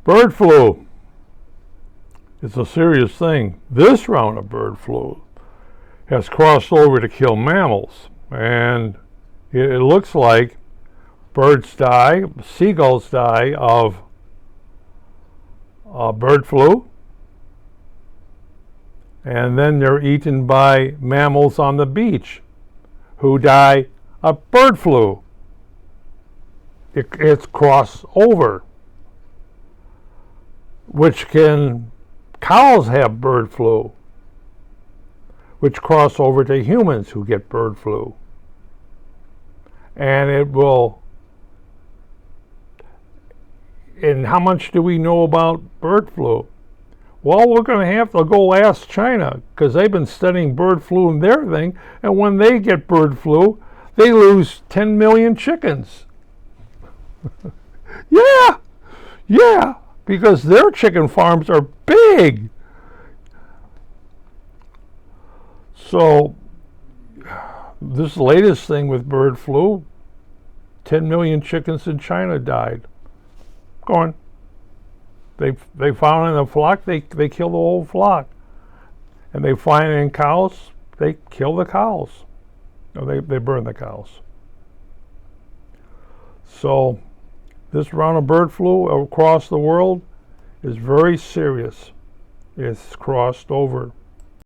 Bird flu is a serious thing. This round of bird flu has crossed over to kill mammals, and it looks like birds die, seagulls die of bird flu, and then they're eaten by mammals on the beach who die of bird flu. It's crossed over, which can cows have bird flu, which cross over to humans who get bird flu. And it will, and how much do we know about bird flu? Well, we're going to have to go ask China, because they've been studying bird flu and their thing, and when they get bird flu, they lose 10 million chickens. Yeah, because their chicken farms are big. So, this latest thing with bird flu, 10 million chickens in China died. Go on. They found it in a flock, they kill the whole flock. And they find it in cows, they kill the cows. Or they burn the cows. So this round of bird flu across the world is very serious. It's crossed over.